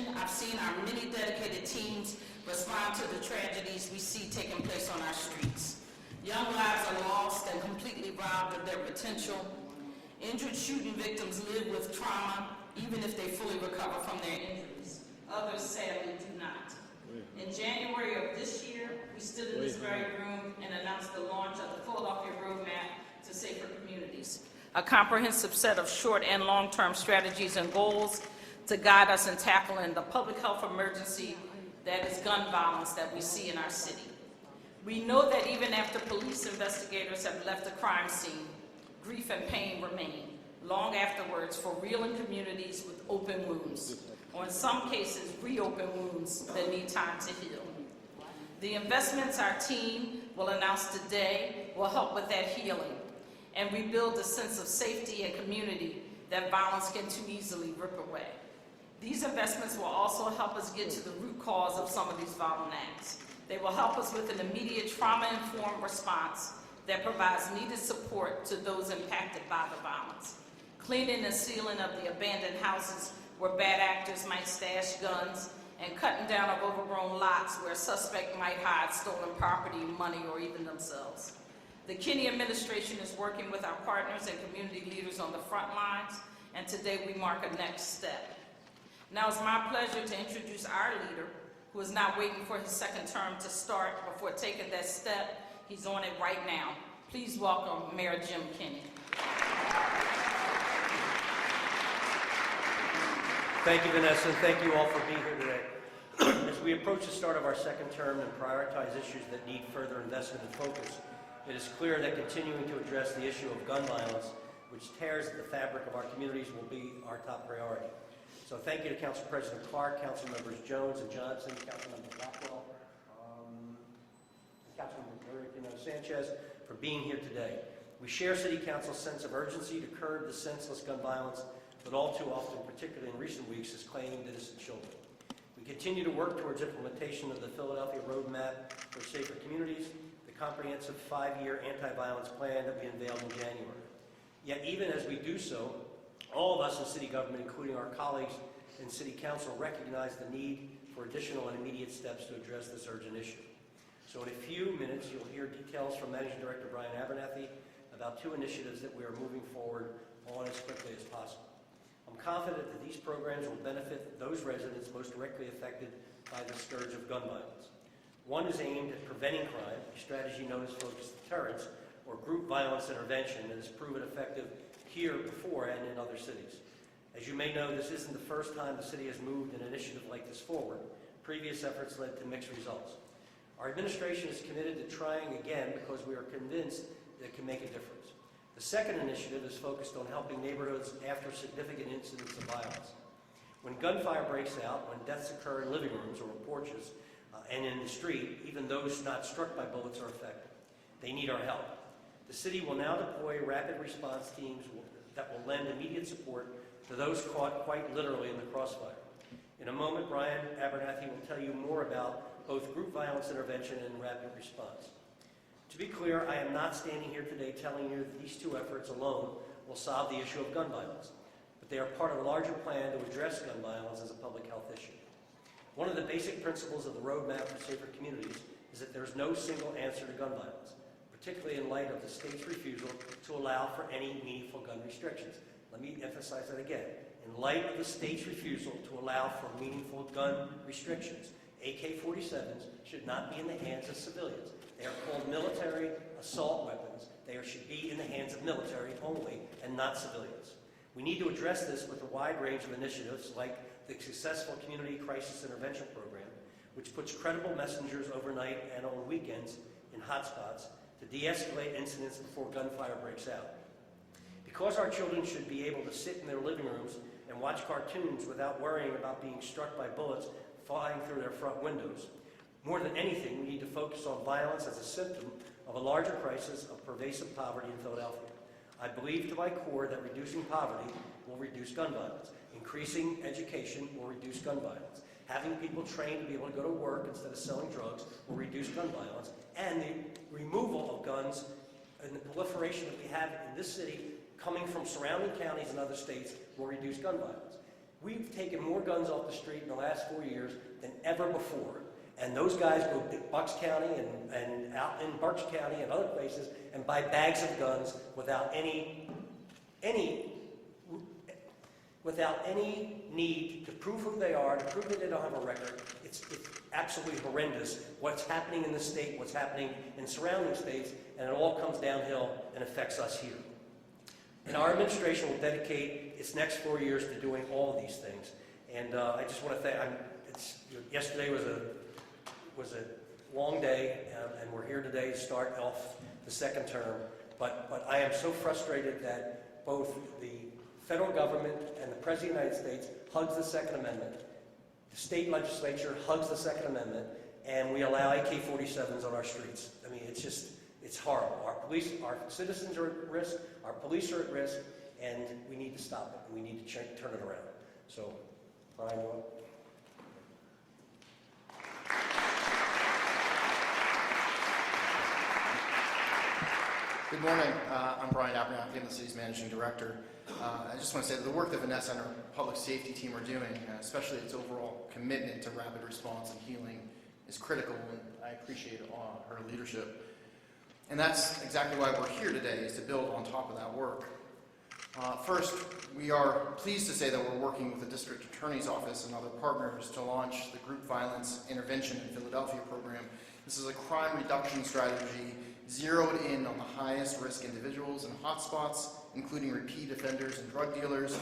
addition, I've seen our many dedicated teams respond to the tragedies we see taking place on our streets. Young lives are lost and completely robbed of their potential. Injured shooting victims live with trauma, even if they fully recover from their injuries. Others sadly do not. In January of this year, we stood in this very room and announced the launch of the Philadelphia Roadmap to Safer Communities, a comprehensive set of short and long-term strategies and goals to guide us in tackling the public health emergency that is gun violence that we see in our city. We know that even after police investigators have left the crime scene, grief and pain remain long afterwards for reeling communities with open wounds, or in some cases, reopen wounds that need time to heal. The investments our team will announce today will help with that healing and rebuild the sense of safety and community that violence can too easily rip away. These investments will also help us get to the root cause of some of these violent acts. They will help us with an immediate trauma-informed response that provides needed support to those impacted by the violence. Cleaning and sealing of the abandoned houses where bad actors might stash guns, and cutting down of overgrown lots where a suspect might hide stolen property, money, or even themselves. The Kenney administration is working with our partners and community leaders on the front lines, and today we mark a next step. Now it's my pleasure to introduce our leader, who is not waiting for his second term to start before taking that step. He's on it right now. Please welcome Mayor Jim Kenney. Thank you, Vanessa, and thank you all for being here today. As we approach the start of our second term and prioritize issues that need further investment and focus, it is clear that continuing to address the issue of gun violence, which tears at the fabric of our communities, will be our top priority. So thank you to Council President Clark, Council Members Jones and Johnson, Council Member Blackwell, Councilmember Sanchez for being here today. We share City Council's sense of urgency to curb the senseless gun violence, but all too often, particularly in recent weeks, is claiming innocent children. We continue to work towards implementation of the Philadelphia Roadmap for Safer Communities, the comprehensive 5-year anti-violence plan that we unveiled in January. Yet even as we do so, all of us in city government, including our colleagues in City Council, recognize the need for additional and immediate steps to address this urgent issue. So in a few minutes, you'll hear details from Managing Director Brian Abernathy about 2 initiatives that we are moving forward on as quickly as possible. I'm confident that these programs will benefit those residents most directly affected by the scourge of gun violence. One is aimed at preventing crime, a strategy known as focused deterrence, or group violence intervention, that has proven effective here before and in other cities. As you may know, this isn't the first time the city has moved an initiative like this forward. Previous efforts led to mixed results. Our administration is committed to trying again because we are convinced that it can make a difference. The second initiative is focused on helping neighborhoods after significant incidents of violence. When gunfire breaks out, when deaths occur in living rooms or porches and in the street, even those not struck by bullets are affected. They need our help. The city will now deploy rapid response teams that will lend immediate support to those caught quite literally in the crossfire. In a moment, Brian Abernathy will tell you more about both group violence intervention and rapid response. To be clear, I am not standing here today telling you that these 2 efforts alone will solve the issue of gun violence, but they are part of a larger plan to address gun violence as a public health issue. One of the basic principles of the Roadmap for Safer Communities is that there is no single answer to gun violence, particularly in light of the state's refusal to allow for any meaningful gun restrictions. Let me emphasize that again. In light of the state's refusal to allow for meaningful gun restrictions, AK-47s should not be in the hands of civilians. They are called military assault weapons. They should be in the hands of military only and not civilians. We need to address this with a wide range of initiatives like the successful Community Crisis Intervention Program, which puts credible messengers overnight and on weekends in hotspots to de-escalate incidents before gunfire breaks out. Because our children should be able to sit in their living rooms and watch cartoons without worrying about being struck by bullets flying through their front windows, more than anything, we need to focus on violence as a symptom of a larger crisis of pervasive poverty in Philadelphia. I believe to my core that reducing poverty will reduce gun violence. Increasing education will reduce gun violence. Having people trained to be able to go to work instead of selling drugs will reduce gun violence. And the removal of guns and the proliferation that we have in this city coming from surrounding counties and other states will reduce gun violence. We've taken more guns off the street in the last 4 years than ever before. And those guys go to Bucks County and out in Berks County and other places and buy bags of guns without any need to prove who they are, to prove that they don't have a record. It's absolutely horrendous what's happening in the state, what's happening in surrounding states, and it all comes downhill and affects us here. And our administration will dedicate its next 4 years to doing all of these things. And I just want to thank, yesterday was a long day, and we're here today to start off the second term. But I am so frustrated that both the federal government and the President of the United States hugs the Second Amendment, the state legislature hugs the Second Amendment, and we allow AK-47s on our streets. I mean, it's horrible. Our citizens are at risk, our police are at risk, and we need to stop it, and we need to turn it around. So, Brian, you want? Good morning. I'm Brian Abernathy. I'm the city's managing director. I just want to say that the work that Vanessa and her public safety team are doing, especially its overall commitment to rapid response and healing, is critical, and I appreciate her leadership. And that's exactly why we're here today, is to build on top of that work. First, we are pleased to say that we're working with the District Attorney's Office and other partners to launch the Group Violence Intervention in Philadelphia program. This is a crime reduction strategy zeroed in on the highest risk individuals and hotspots, including repeat offenders and drug dealers,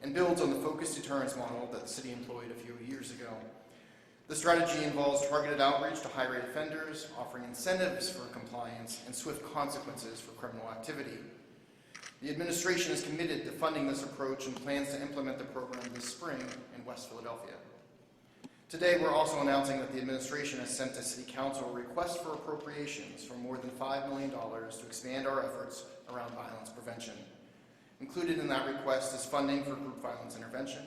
and builds on the focused deterrence model that the city employed a few years ago. The strategy involves targeted outreach to high-rate offenders, offering incentives for compliance and swift consequences for criminal activity. The administration is committed to funding this approach and plans to implement the program this spring in West Philadelphia. Today, we're also announcing that the administration has sent to City Council a request for appropriations for more than $5 million to expand our efforts around violence prevention. Included in that request is funding for group violence intervention.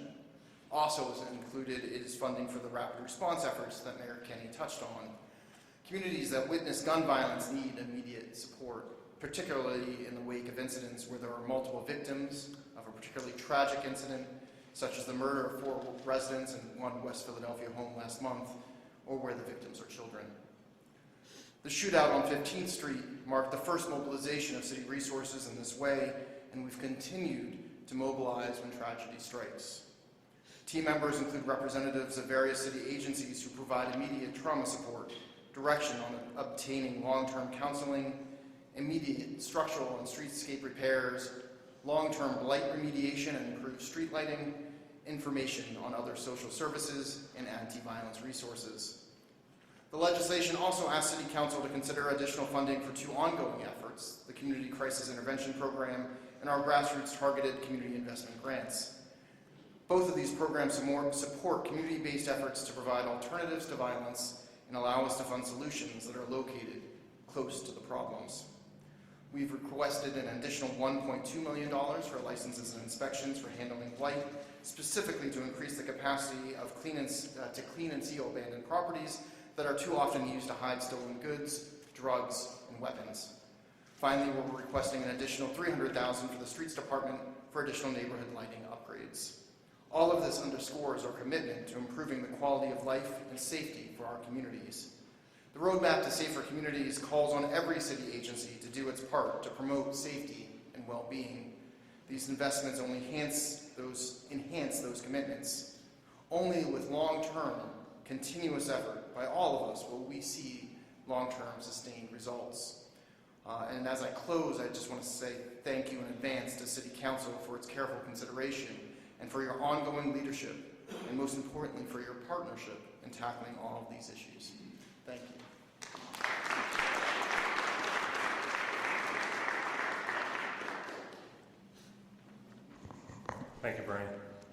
Also included is funding for the rapid response efforts that Mayor Kenney touched on. Communities that witness gun violence need immediate support, particularly in the wake of incidents where there are multiple victims of a particularly tragic incident, such as the murder of 4 residents in one West Philadelphia home last month, or where the victims are children. The shootout on 15th Street marked the first mobilization of city resources in this way, and we've continued to mobilize when tragedy strikes. Team members include representatives of various city agencies who provide immediate trauma support, direction on obtaining long-term counseling, immediate structural and streetscape repairs, long-term blight remediation and improved street lighting, information on other social services, and anti-violence resources. The legislation also asks City Council to consider additional funding for 2 ongoing efforts, the Community Crisis Intervention Program and our grassroots targeted community investment grants. Both of these programs support community-based efforts to provide alternatives to violence and allow us to fund solutions that are located close to the problems. We've requested an additional $1.2 million for licenses and inspections for handling blight, specifically to increase the capacity of clean and seal abandoned properties that are too often used to hide stolen goods, drugs, and weapons. Finally, we're requesting an additional $300,000 for the Streets Department for additional neighborhood lighting upgrades. All of this underscores our commitment to improving the quality of life and safety for our communities. The Roadmap to Safer Communities calls on every city agency to do its part to promote safety and well-being. These investments only enhance those commitments. Only with long-term, continuous effort by all of us will we see long-term, sustained results. And as I close, I just want to say thank you in advance to City Council for its careful consideration and for your ongoing leadership, and most importantly, for your partnership in tackling all of these issues. Thank you. Thank you, Brian.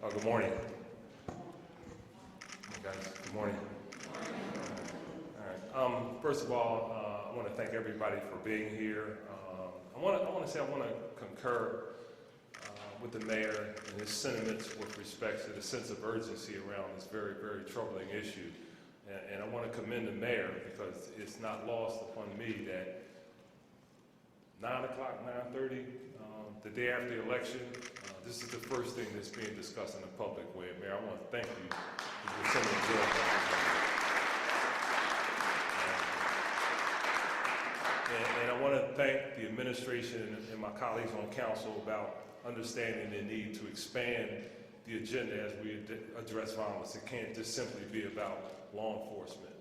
Good morning. Hey guys, good morning. All right. First of all, I want to thank everybody for being here. I want to concur with the mayor and his sentiments with respect to the sense of urgency around this very, very troubling issue. And I want to commend the mayor because it's not lost upon me that 9 o'clock, 9:30, the day after the election, This is the first thing that's being discussed in a public way. Mayor, I want to thank you for sending the bill back. And I want to thank the administration and my colleagues on council about understanding the need to expand the agenda as we address violence. It can't just simply be about law enforcement.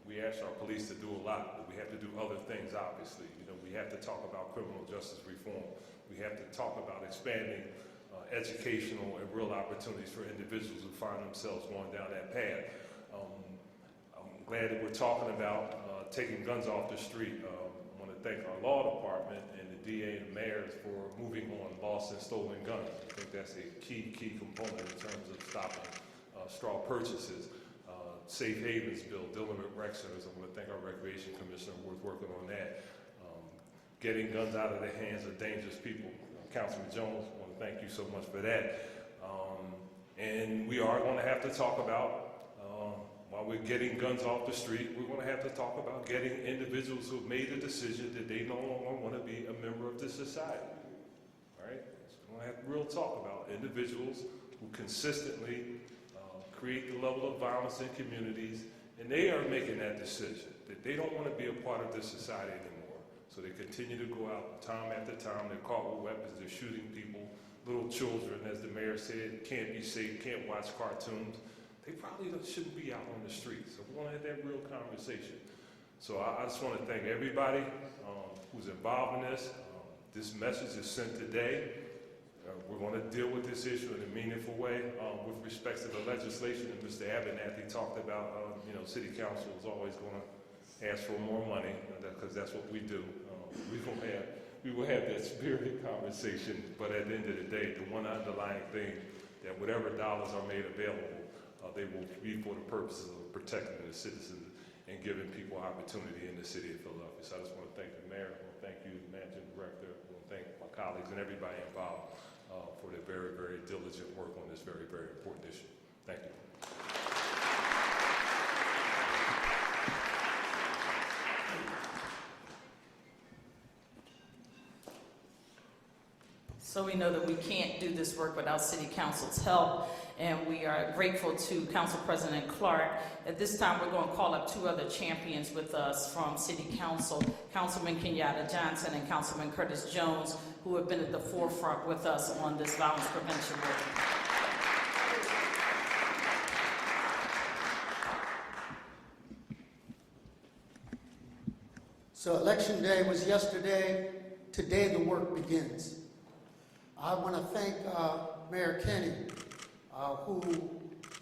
We ask our police to do a lot, but we have to do other things, obviously. You know, we have to talk about criminal justice reform. We have to talk about expanding educational and real opportunities for individuals who find themselves going down that path. I'm glad that we're talking about taking guns off the street. I want to thank our law department and the DA and the mayors for moving on lost and stolen guns. I think that's a key component in terms of stopping straw purchases. Safe Havens bill, dealing with rec centers. I want to thank our recreation commissioner who's working on that. Getting guns out of the hands of dangerous people. Councilman Jones, I want to thank you so much for that. And we are going to have to talk about, while we're getting guns off the street, we're going to have to talk about getting individuals who have made the decision that they no longer want to be a member of this society. All right? So we're going to have real talk about individuals who consistently create the level of violence in communities, and they are making that decision that they don't want to be a part of this society anymore. So they continue to go out time after time. They're caught with weapons. They're shooting people. Little children, as the mayor said, can't be safe, can't watch cartoons. They probably shouldn't be out on the streets. So we want to have that real conversation. So I just want to thank everybody who's involved in this. This message is sent today. We're going to deal with this issue in a meaningful way with respect to the legislation that Mr. Abernathy talked about. City council is always going to ask for more money because that's what we do. We will have that spirited conversation, but at the end of the day, the one underlying thing that whatever dollars are made available, they will be for the purposes of protecting the citizens and giving people opportunity in the city of Philadelphia. So I just want to thank the mayor. I want to thank you, the managing director. I want to thank my colleagues and everybody involved for their very, very diligent work on this very, very important issue. Thank you. So we know that we can't do this work without City Council's help, and we are grateful to Council President Clark. At this time, we're going to call up two other champions with us from City Council, Councilman Kenyatta Johnson and Councilman Curtis Jones, who have been at the forefront with us on this violence prevention work. So Election Day was yesterday. Today the work begins. I want to thank Mayor Kenney, who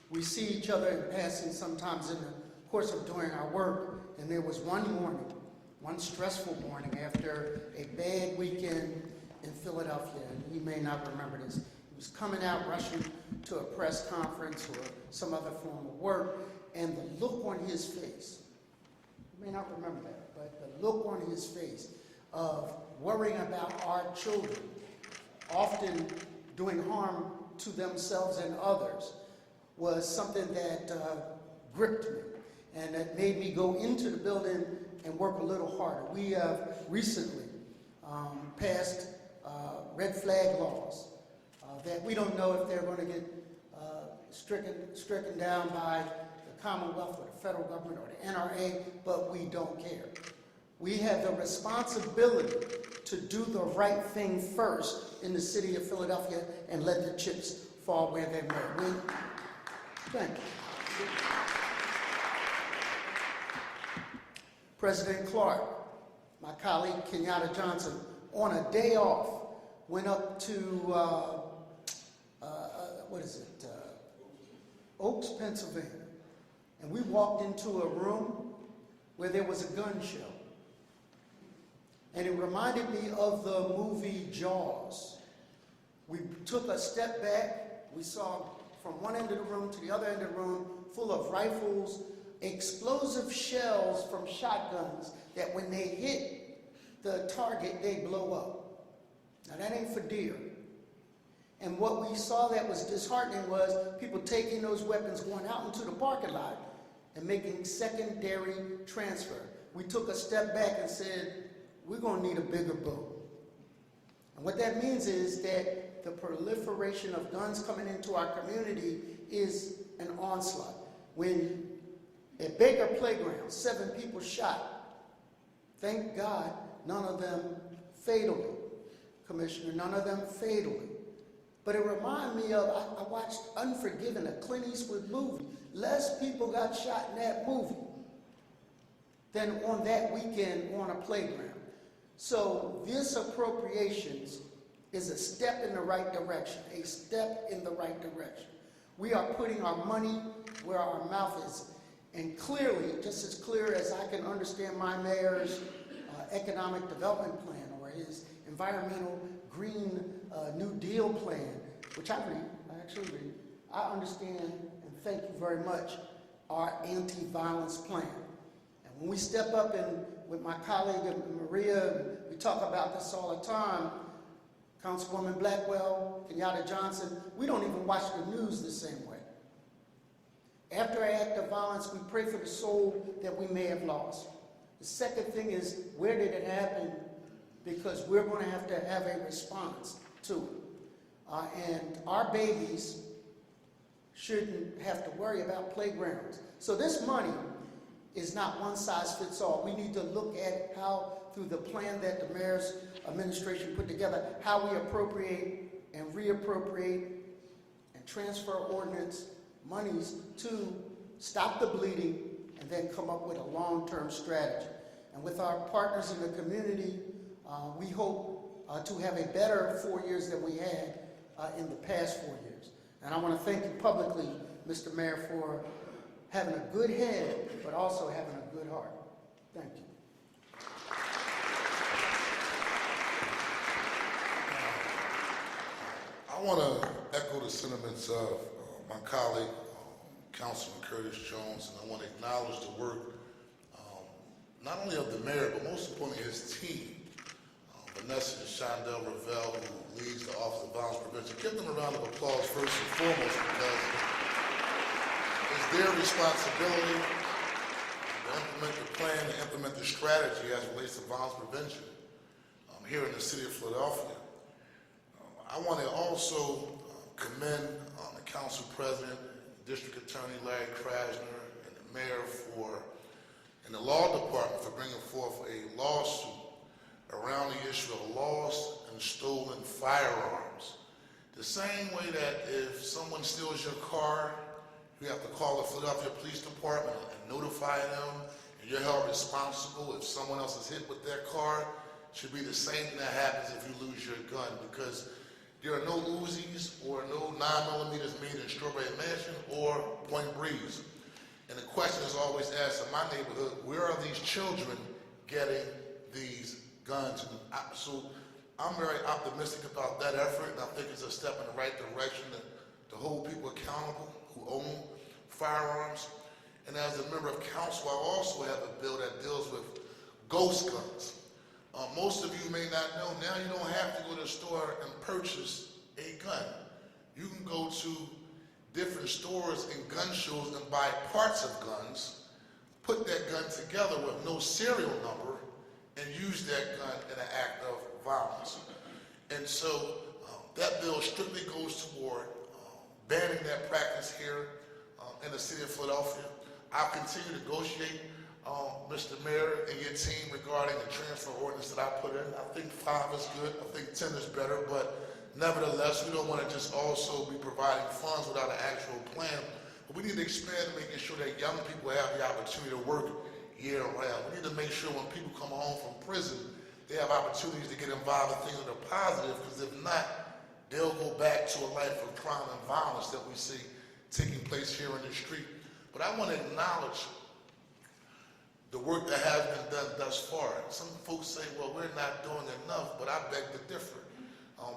we see each other in passing sometimes in the course of doing our work. And there was one morning, one stressful morning after a bad weekend in Philadelphia, and he may not remember this. He was coming out rushing to a press conference or some other form of work, and the look on his face, you may not remember that, but the look on his face of worrying about our children, often doing harm to themselves and others, was something that gripped me, and that made me go into the building and work a little harder. We have recently passed red flag laws that we don't know if they're going to get stricken down by the Commonwealth or the federal government or the NRA, but we don't care. We have the responsibility to do the right thing first in the city of Philadelphia and let the chips fall where they may. Thank you. President Clark, my colleague Kenyatta Johnson, on a day off, went up to, Oaks, Pennsylvania. And we walked into a room where there was a gun show. And it reminded me of the movie Jaws. We took a step back. We saw from one end of the room to the other end of the room, full of rifles, explosive shells from shotguns that when they hit the target, they blow up. Now that ain't for deer. And what we saw that was disheartening was people taking those weapons, going out into the parking lot and making secondary transfer. We took a step back and said, we're going to need a bigger boat. And what that means is that the proliferation of guns coming into our community is an onslaught. When at Baker Playground, 7 people shot, thank God none of them fatally, Commissioner, none of them fatally. But it reminded me of, I watched Unforgiven, a Clint Eastwood movie. Less people got shot in that movie than on that weekend on a playground. So this appropriations is a step in the right direction, a step in the right direction. We are putting our money where our mouth is. And clearly, just as clear as I can understand my mayor's economic development plan or his environmental green New Deal plan, which I actually read, I understand, and thank you very much, our anti-violence plan. And when we step up and with my colleague Maria, we talk about this all the time, Councilwoman Blackwell, Kenyatta Johnson, we don't even watch the news the same way. After an act of violence, we pray for the soul that we may have lost. The second thing is, where did it happen? Because we're going to have a response to it. And our babies shouldn't have to worry about playgrounds. So this money is not one size fits all. We need to look at how, through the plan that the mayor's administration put together, how we appropriate and reappropriate and transfer ordinance monies to stop the bleeding and then come up with a long-term strategy. And with our partners in the community, we hope to have a better 4 years than we had in the past 4 years. And I want to thank you publicly, Mr. Mayor, for having a good head, but also having a good heart. Thank you. I want to echo the sentiments of my colleague, Councilman Curtis Jones, and I want to acknowledge the work not only of the mayor, but most importantly his team, Vanessa and Shondell Ravel, who leads the Office of Violence Prevention. Give them a round of applause first and foremost, because it's their responsibility to implement the plan, to implement the strategy as it relates to violence prevention here in the city of Philadelphia. I want to also commend the Council President, District Attorney Larry Krasner, and the Mayor and the Law Department for bringing forth a lawsuit around the issue of lost and stolen firearms. The same way that if someone steals your car, you have to call the Philadelphia Police Department and notify them, and you're held responsible if someone else is hit with their car. It should be the same thing that happens if you lose your gun, because there are no Uzis or no 9mm made in Strawberry Mansion or Point Breeze. And the question is always asked in my neighborhood, where are these children getting these guns? And so I'm very optimistic about that effort, and I think it's a step in the right direction to hold people accountable who own firearms. And as a member of council, I also have a bill that deals with ghost guns. Most of you may not know, now you don't have to go to the store and purchase a gun. You can go to different stores and gun shows and buy parts of guns, put that gun together with no serial number, and use that gun in an act of violence. And so that bill strictly goes toward banning that practice here in the city of Philadelphia. I'll continue to negotiate, Mr. Mayor and your team, regarding the transfer ordinance that I put in. I think 5 is good. I think 10 is better, but nevertheless, we don't want to just also be providing funds without an actual plan. But we need to expand making sure that young people have the opportunity to work year-round. We need to make sure when people come home from prison, they have opportunities to get involved in things that are positive, because if not, they'll go back to a life of crime and violence that we see taking place here in the street. But I want to acknowledge the work that has been done thus far. Some folks say, well, we're not doing enough, but I beg to differ.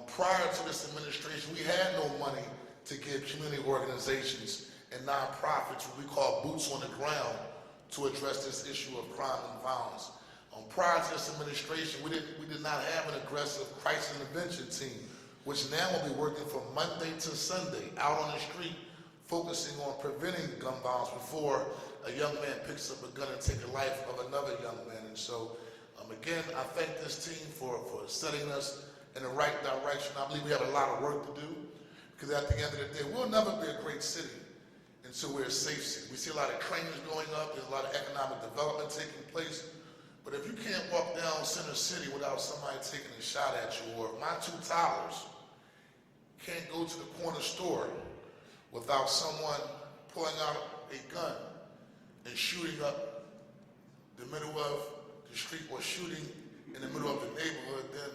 Prior to this administration, we had no money to give community organizations and nonprofits what we call boots on the ground to address this issue of crime and violence. Prior to this administration, we did not have an aggressive crisis intervention team, which now will be working from Monday to Sunday out on the street, focusing on preventing gun violence before a young man picks up a gun and takes the life of another young man. And so, again, I thank this team for setting us in the right direction. I believe we have a lot of work to do because at the end of the day, we'll never be a great city until we're a safe city. We see a lot of trainings going up, there's a lot of economic development taking place, but if you can't walk down Center City without somebody taking a shot at you, or my two toddlers can't go to the corner store without someone pulling out a gun and shooting up the middle of the street or shooting in the middle of the neighborhood, then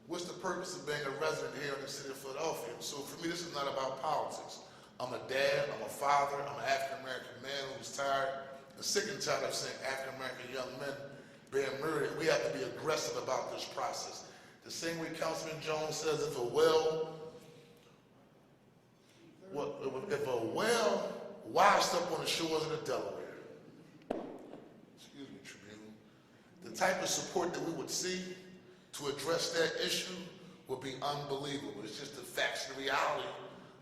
what's the purpose of being a resident here in the city of Philadelphia? So for me, this is not about politics. I'm a dad, I'm a father, I'm an African-American man who's tired and sick and tired of seeing African-American young men being murdered. We have to be aggressive about this process. The same way Councilman Jones says, if a well washed up on the shores of the Delaware, excuse me, Tribune, the type of support that we would see to address that issue would be unbelievable. It's just the facts and the reality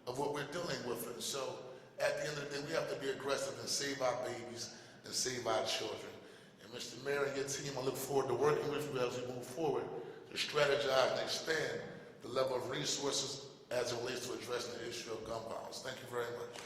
of what we're dealing with. And so at the end of the day, we have to be aggressive and save our babies and save our children. And Mr. Mayor and your team, I look forward to working with you as we move forward to strategize and expand the level of resources as it relates to addressing the issue of gun violence. Thank you very much.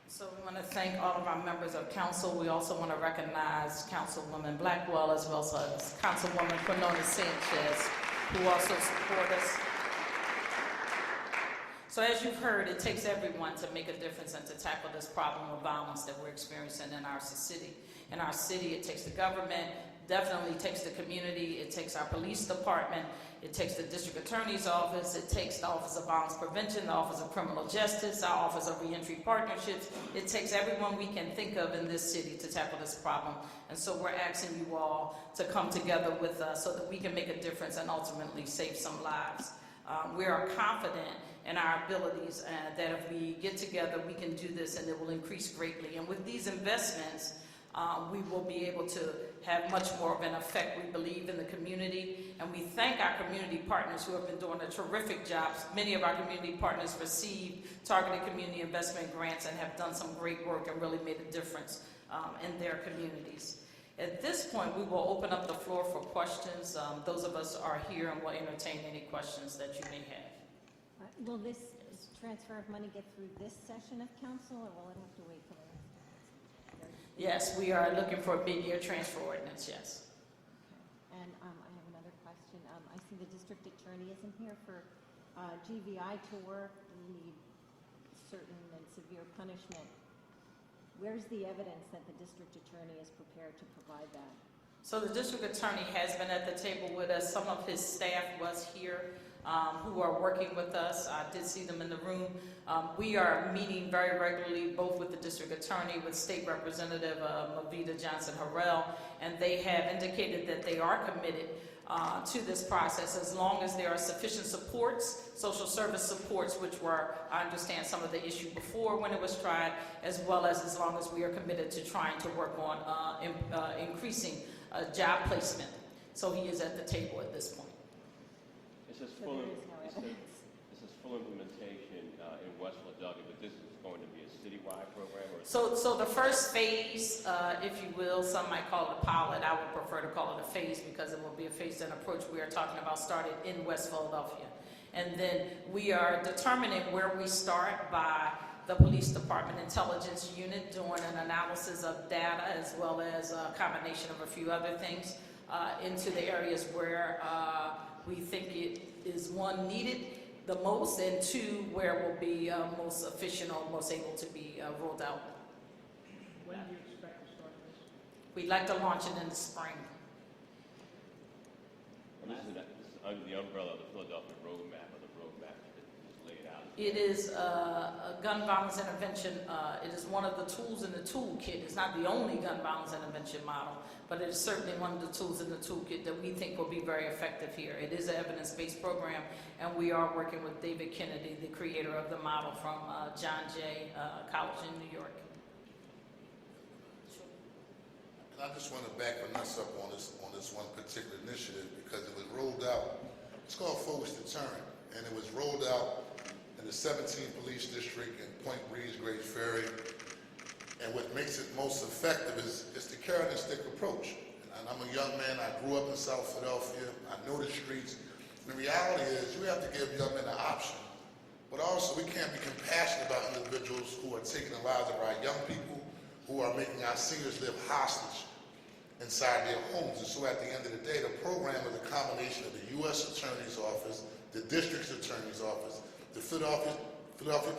So we want to thank all of our members of council. We also want to recognize Councilwoman Blackwell as well as Councilwoman Quinona Sanchez, who also support us. So as you've heard, it takes everyone to make a difference and to tackle this problem of violence that we're experiencing in our city. In our city, it takes the government, definitely takes the community, it takes our police department, it takes the district attorney's office, it takes the Office of Violence Prevention, the Office of Criminal Justice, our Office of Reentry Partnerships. It takes everyone we can think of in this city to tackle this problem. And so we're asking you all to come together with us so that we can make a difference and ultimately save some lives. We are confident in our abilities that if we get together, we can do this and it will increase greatly. And with these investments, we will be able to have much more of an effect, we believe, in the community. And we thank our community partners who have been doing a terrific job. Many of our community partners received targeted community investment grants and have done some great work and really made a difference in their communities. At this point, we will open up the floor for questions. Those of us are here and will entertain any questions that you may have. Will this transfer of money get through this session of council, or will it have to wait for the rest of it? Yes, we are looking for a mid-year transfer ordinance, yes. Okay. And I have another question. I see the district attorney isn't here for GVI to work. We need certain and severe punishment. Where's the evidence that the district attorney is prepared to provide that? So the district attorney has been at the table with us. Some of his staff was here who are working with us. I did see them in the room. We are meeting very regularly, both with the district attorney, with State Representative Mavita Johnson-Harrell, and they have indicated that they are committed to this process as long as there are sufficient supports, social service supports, which were, I understand, some of the issue before when it was tried, as well as long as we are committed to trying to work on increasing job placement. So he is at the table at this point. This is full implementation in West Philadelphia, but this is going to be a citywide program? Or So the first phase, if you will, some might call it a pilot. I would prefer to call it a phase because it will be a phased in approach. We are talking about started in West Philadelphia. And then we are determining where we start by the police department intelligence unit doing an analysis of data as well as a combination of a few other things into the areas where we think it is, one, needed the most, and two, where it will be most efficient or most able to be rolled out. When do you expect to start this? We'd like to launch it in the spring. This is under the umbrella of the Philadelphia Roadmap, or the roadmap that is laid out. It is a gun violence intervention. It is one of the tools in the toolkit. It's not the only gun violence intervention model, but it is certainly one of the tools in the toolkit that we think will be very effective here. It is an evidence-based program, and we are working with David Kennedy, the creator of the model from John Jay College in New York. And I just want to back Vanessa up on this one particular initiative because it was rolled out. It's called Focus Deterrent, and it was rolled out in the 17th Police District in Point Breeze, Great Ferry, And what makes it most effective is the carrot and stick approach. And I'm a young man, I grew up in South Philadelphia, I know the streets. And the reality is you have to give young men an option, but also we can't be compassionate about individuals who are taking the lives of our young people, who are making our seniors live hostage inside their homes. And so at the end of the day, the program is a combination of the U.S. Attorney's Office, the District Attorney's Office, the Philadelphia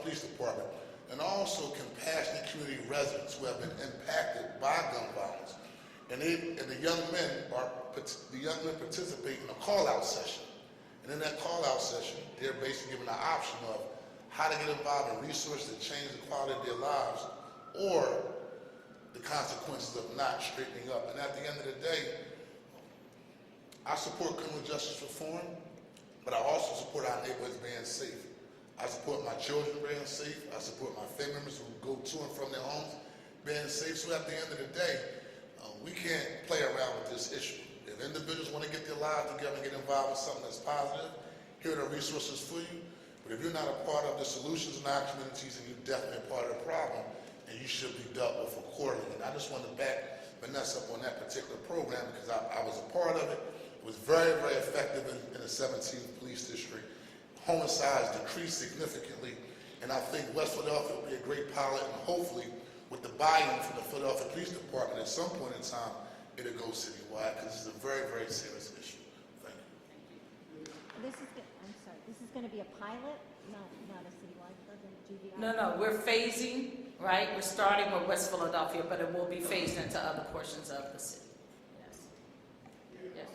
Police Department, and also compassionate community residents who have been impacted by gun violence. And the young men participate in a call-out session. And in that call-out session, they're basically given the option of how to get involved in resources that change the quality of their lives, or the consequences of not straightening up. And at the end of the day, I support criminal justice reform, but I also support our neighborhoods being safe. I support my children being safe. I support my family members who go to and from their homes being safe. So at the end of the day, we can't play around with this issue. If individuals want to get their lives together and get involved in something that's positive, here are the resources for you. But if you're not a part of the solutions in our communities, and you're definitely a part of the problem, and you should be dealt with accordingly. And I just want to back Vanessa up on that particular program because I was a part of it. It was very, very effective in the 17th Police District. Homicides decreased significantly, and I think West Philadelphia will be a great pilot, and hopefully with the buy-in from the Philadelphia Police Department at some point in time, it'll go citywide because it's a very, very serious issue. Thank you. This is going to be a pilot, not a citywide program, GVI? No, we're phasing, right? We're starting with West Philadelphia, but it will be phased into other portions of the city. Yes. Yes.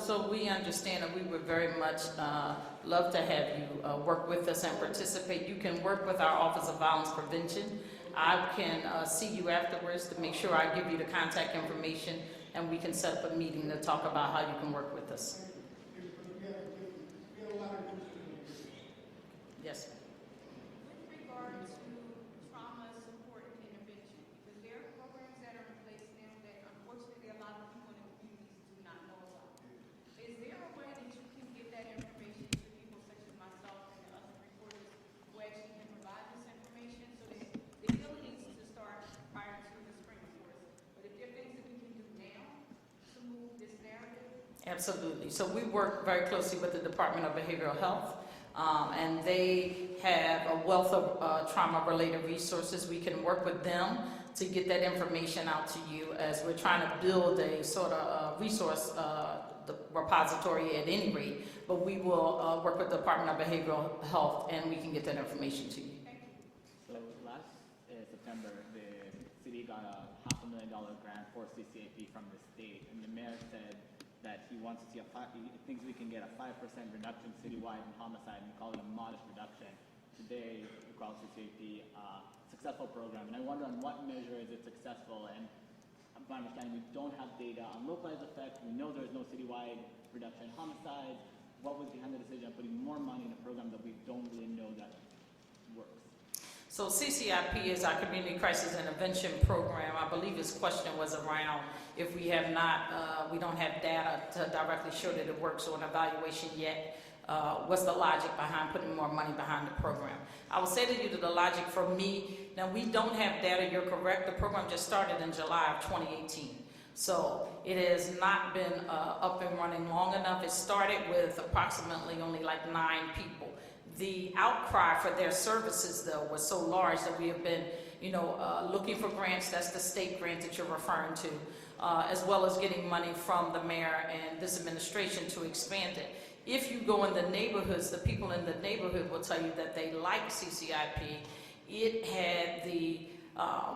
So we understand and we would very much love to have you work with us and participate. You can work with our Office of Violence Prevention. I can see you afterwards to make sure I give you the contact information and we can set up a meeting to talk about how you can work with us. Yes. With regard to trauma support and intervention, because there are programs that are in place now that unfortunately a lot of people in the communities do not know about. Is there a way that you can get that information to people such as myself and the other reporters who actually can provide this information so that the healing needs to start prior to the spring, of course, but if there are things that we can do now to move this narrative? Absolutely. So we work very closely with the Department of Behavioral Health. And they have a wealth of trauma-related resources. We can work with them to get that information out to you as we're trying to build a sort of resource the repository at any rate. But we will work with the Department of Behavioral Health and we can get that information to you. So last September, the city got a $500,000 grant for CCAP from the state, and the mayor said that he wants to see he thinks we can get a 5% reduction citywide in homicide and call it a modest reduction. Today, we call CCAP a successful program, and I wonder on what measure is it successful, and my understanding, we don't have data on localized effects. We know there's no citywide reduction in homicide. What was behind the decision of putting more money in a program that we don't really know that works? So CCIP is our Community Crisis Intervention Program. I believe his question was around if we have not, we don't have data to directly show that it works or an evaluation yet. what's the logic behind putting more money behind the program. I will say to you that the logic for me, now we don't have data, you're correct, the program just started in July of 2018. So it has not been up and running long enough. It started with approximately only like 9 people. The outcry for their services, though, was so large that we have been, looking for grants. That's the state grant that you're referring to, as well as getting money from the mayor and this administration to expand it. If you go in the neighborhoods, the people in the neighborhood will tell you that they like CCIP. It had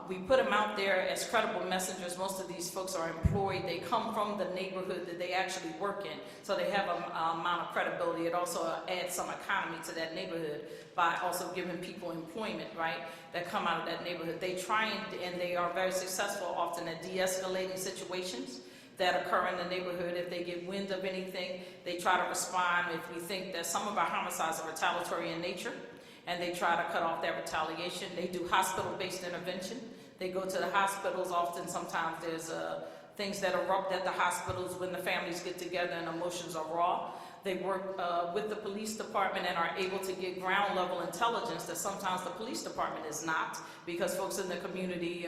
we put them out there as credible messengers. Most of these folks are employed. They come from the neighborhood that they actually work in, so they have an amount of credibility. It also adds some economy to that neighborhood by also giving people employment, right, that come out of that neighborhood. They try and they are very successful often at de-escalating situations that occur in the neighborhood. If they get wind of anything, they try to respond. If we think that some of our homicides are retaliatory in nature, and they try to cut off that retaliation. They do hospital-based intervention. They go to the hospitals. Often, sometimes there's things that erupt at the hospitals when the families get together and emotions are raw. They work with the police department and are able to get ground-level intelligence that sometimes the police department is not, because folks in the community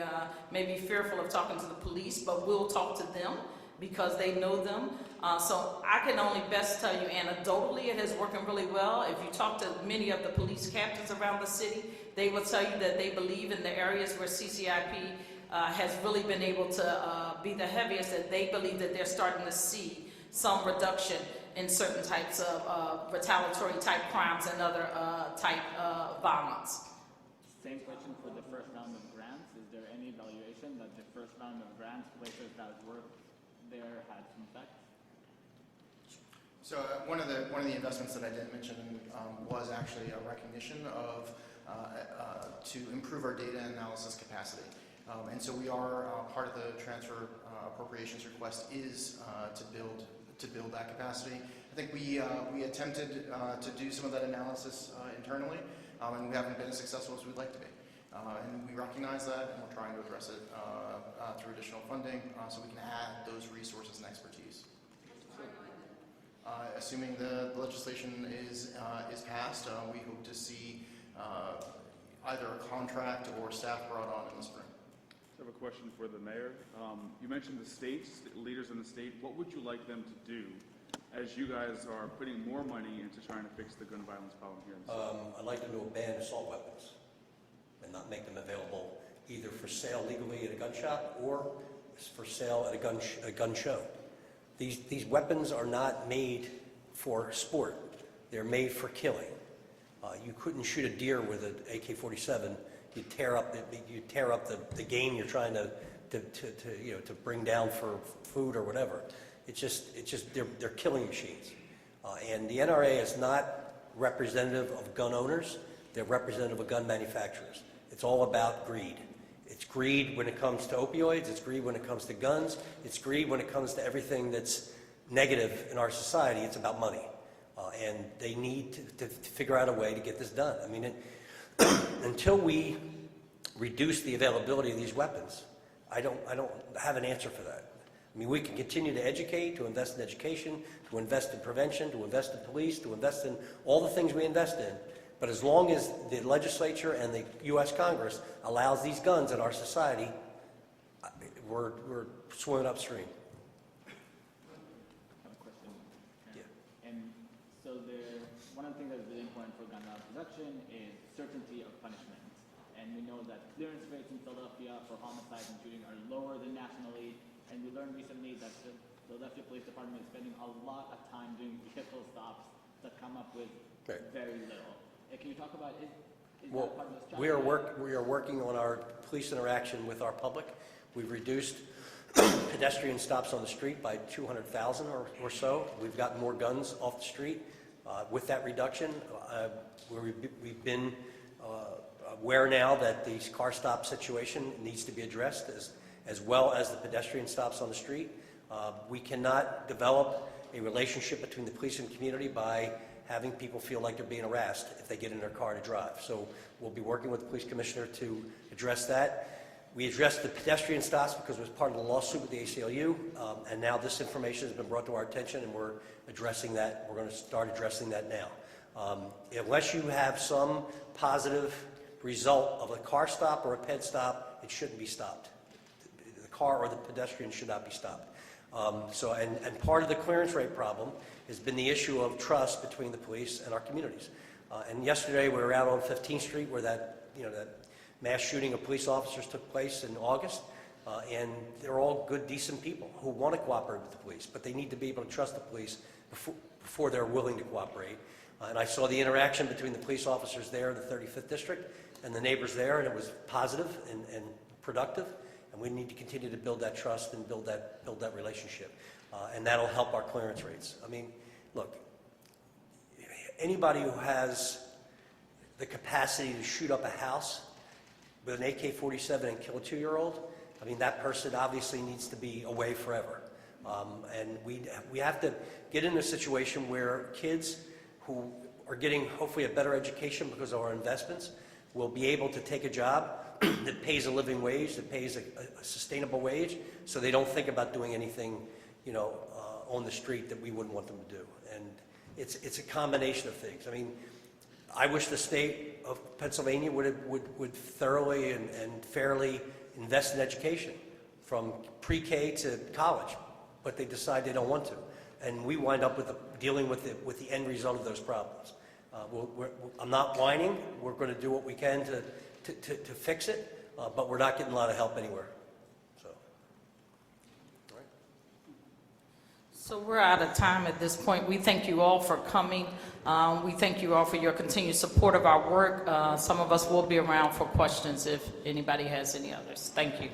may be fearful of talking to the police, but will talk to them because they know them. So I can only best tell you anecdotally it is working really well. If you talk to many of the police captains around the city, they will tell you that they believe in the areas where CCIP has really been able to be the heaviest, that they believe that they're starting to see some reduction in certain types of retaliatory type crimes and other type violence. Same question for the first round of grants. Is there any evaluation that the first round of grants, places that worked there, had some effect? So one of the investments that I didn't mention was actually a recognition of to improve our data analysis capacity. And so we are part of the transfer appropriations request is to build that capacity. I think we attempted to do some of that analysis internally, and we haven't been as successful as we'd like to be. And we recognize that, and we're trying to address it through additional funding so we can add those resources and expertise. Assuming the legislation is passed, we hope to see either a contract or staff brought on in the spring. I have a question for the mayor. You mentioned the states, leaders in the state. What would you like them to do as you guys are putting more money into trying to fix the gun violence problem here in the state? I'd like them to ban assault weapons and not make them available either for sale legally at a gun shop or for sale at a gun show. These weapons are not made for sport. They're made for killing. You couldn't shoot a deer with an AK-47. You tear up the game you're trying to bring down for food or whatever. It's just they're killing machines. And the NRA is not representative of gun owners. They're representative of gun manufacturers. It's all about greed. It's greed when it comes to opioids. It's greed when it comes to guns. It's greed when it comes to everything that's negative in our society. It's about money. And they need to figure out a way to get this done. I mean, until we reduce the availability of these weapons, I don't have an answer for that. I mean, we can continue to educate, to invest in education, to invest in prevention, to invest in police, to invest in all the things we invest in. But as long as the legislature and the U.S. Congress allows these guns in our society, we're swimming upstream. I have a question. Yeah. And so one of the things that's really important for gun violence reduction is certainty of punishment. And we know that clearance rates in Philadelphia for homicide and shooting are lower than nationally. And we learned recently that the Philadelphia Police Department is spending a lot of time doing vehicle stops that come up with very little. Can you talk about is that part of this strategy? We are working on our police interaction with our public. We've reduced pedestrian stops on the street by 200,000 or so. We've gotten more guns off the street. With that reduction, we've been aware now that the car stop situation needs to be addressed as well as the pedestrian stops on the street. We cannot develop a relationship between the police and community by having people feel like they're being harassed if they get in their car to drive. So we'll be working with the police commissioner to address that. We addressed the pedestrian stops because it was part of the lawsuit with the ACLU, and now this information has been brought to our attention, and we're addressing that. We're going to start addressing that now. Unless you have some positive result of a car stop or a ped stop, it shouldn't be stopped. The car or the pedestrian should not be stopped. And part of the clearance rate problem has been the issue of trust between the police and our communities. And yesterday we were out on 15th Street where that mass shooting of police officers took place in August, and they're all good, decent people who want to cooperate with the police, but they need to be able to trust the police before they're willing to cooperate. And I saw the interaction between the police officers there in the 35th District and the neighbors there, and it was positive and productive, and we need to continue to build that trust and build that relationship, and that'll help our clearance rates. I mean, look, anybody who has the capacity to shoot up a house with an AK-47 and kill a 2-year-old, I mean, that person obviously needs to be away forever. And we have to get in a situation where kids who are getting hopefully a better education because of our investments will be able to take a job that pays a living wage, that pays a sustainable wage, so they don't think about doing anything, on the street that we wouldn't want them to do. And it's a combination of things. I mean, I wish the state of Pennsylvania would thoroughly and fairly invest in education from pre-K to college, but they decide they don't want to. And we wind up dealing with the end result of those problems. I'm not whining. We're going to do what we can to fix it, but we're not getting a lot of help anywhere. So we're out of time at this point. We thank you all for coming. We thank you all for your continued support of our work. Some of us will be around for questions if anybody has any others. Thank you.